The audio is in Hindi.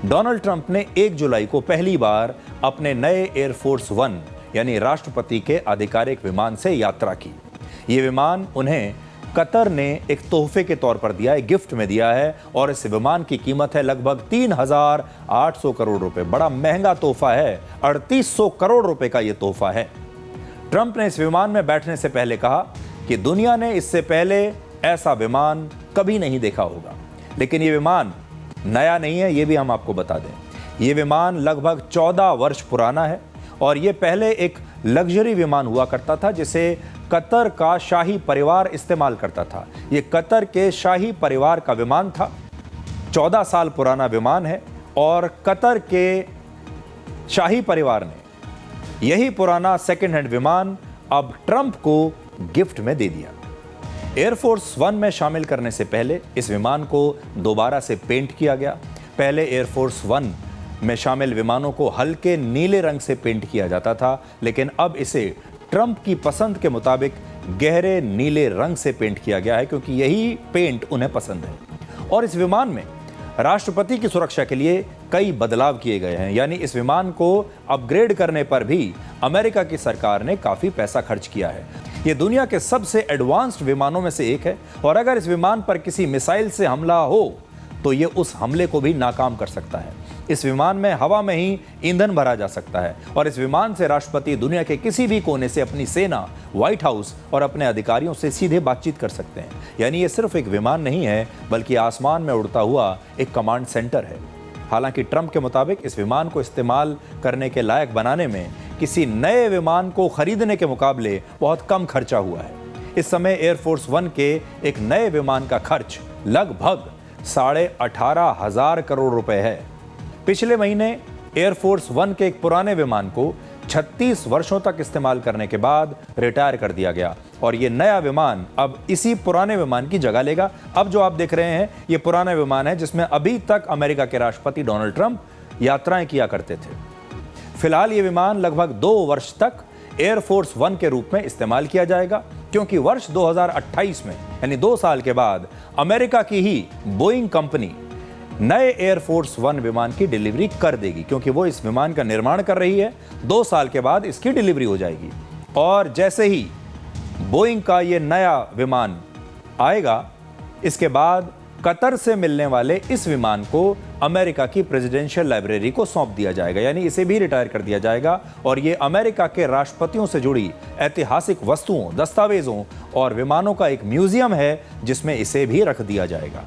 डोनाल्ड ट्रंप ने 1 जुलाई को पहली बार अपने नए एयरफोर्स वन यानी राष्ट्रपति के आधिकारिक विमान से यात्रा की। ये विमान उन्हें कतर ने एक तोहफे के तौर पर दिया है, गिफ्ट में दिया है, और इस विमान की कीमत है लगभग 3,800 करोड़ रुपए। बड़ा महंगा तोहफा है, 3,800 करोड़ रुपए का यह तोहफा है। ट्रंप ने इस विमान में बैठने से पहले कहा कि दुनिया ने इससे पहले ऐसा विमान कभी नहीं देखा होगा। लेकिन यह विमान नया नहीं है, यह भी हम आपको बता दें। यह विमान लगभग 14 वर्ष पुराना है और यह पहले एक लग्जरी विमान हुआ करता था जिसे कतर का शाही परिवार इस्तेमाल करता था। यह कतर के शाही परिवार का विमान था। 14 साल पुराना विमान है और कतर के शाही परिवार ने यही पुराना सेकेंड हैंड विमान अब ट्रंप को गिफ्ट में दे दिया। एयरफोर्स वन में शामिल करने से पहले इस विमान को दोबारा से पेंट किया गया। पहले एयरफोर्स वन में शामिल विमानों को हल्के नीले रंग से पेंट किया जाता था, लेकिन अब इसे ट्रंप की पसंद के मुताबिक गहरे नीले रंग से पेंट किया गया है, क्योंकि यही पेंट उन्हें पसंद है। और इस विमान में राष्ट्रपति की सुरक्षा के लिए कई बदलाव किए गए हैं, यानी इस विमान को अपग्रेड करने पर भी अमेरिका की सरकार ने काफी पैसा खर्च किया है। यह दुनिया के सबसे एडवांस्ड विमानों में से एक है और अगर इस विमान पर किसी मिसाइल से हमला हो तो यह उस हमले को भी नाकाम कर सकता है। इस विमान में हवा में ही ईंधन भरा जा सकता है और इस विमान से राष्ट्रपति दुनिया के किसी भी कोने से अपनी सेना, व्हाइट हाउस और अपने अधिकारियों से सीधे बातचीत कर सकते हैं। यानी ये सिर्फ एक विमान नहीं है, बल्कि आसमान में उड़ता हुआ एक कमांड सेंटर है। हालांकि ट्रंप के मुताबिक इस विमान को इस्तेमाल करने के लायक बनाने में किसी नए विमान को खरीदने के मुकाबले बहुत कम खर्चा हुआ है। इस समय एयरफोर्स वन के एक नए विमान का खर्च लगभग 18,500 करोड़ रुपए है। पिछले महीने एयरफोर्स वन के एक पुराने विमान को 36 वर्षों तक इस्तेमाल करने के बाद रिटायर कर दिया गया और ये नया विमान अब इसी पुराने विमान की जगह लेगा। अब जो आप देख रहे हैं ये पुराना विमान है जिसमें अभी तक अमेरिका के राष्ट्रपति डोनाल्ड ट्रंप यात्राएं किया करते थे। फिलहाल ये विमान लगभग 2 वर्ष तक एयरफोर्स वन के रूप में इस्तेमाल किया जाएगा, क्योंकि वर्ष 2028 में यानी 2 साल के बाद अमेरिका की ही बोइंग कंपनी नए एयरफोर्स वन विमान की डिलीवरी कर देगी, क्योंकि वो इस विमान का निर्माण कर रही है। 2 साल के बाद इसकी डिलीवरी हो जाएगी और जैसे ही बोइंग का ये नया विमान आएगा, इसके बाद कतर से मिलने वाले इस विमान को अमेरिका की प्रेसिडेंशियल लाइब्रेरी को सौंप दिया जाएगा, यानी इसे भी रिटायर कर दिया जाएगा और ये अमेरिका के राष्ट्रपतियों से जुड़ी ऐतिहासिक वस्तुओं, दस्तावेजों और विमानों का एक म्यूजियम है जिसमें इसे भी रख दिया जाएगा।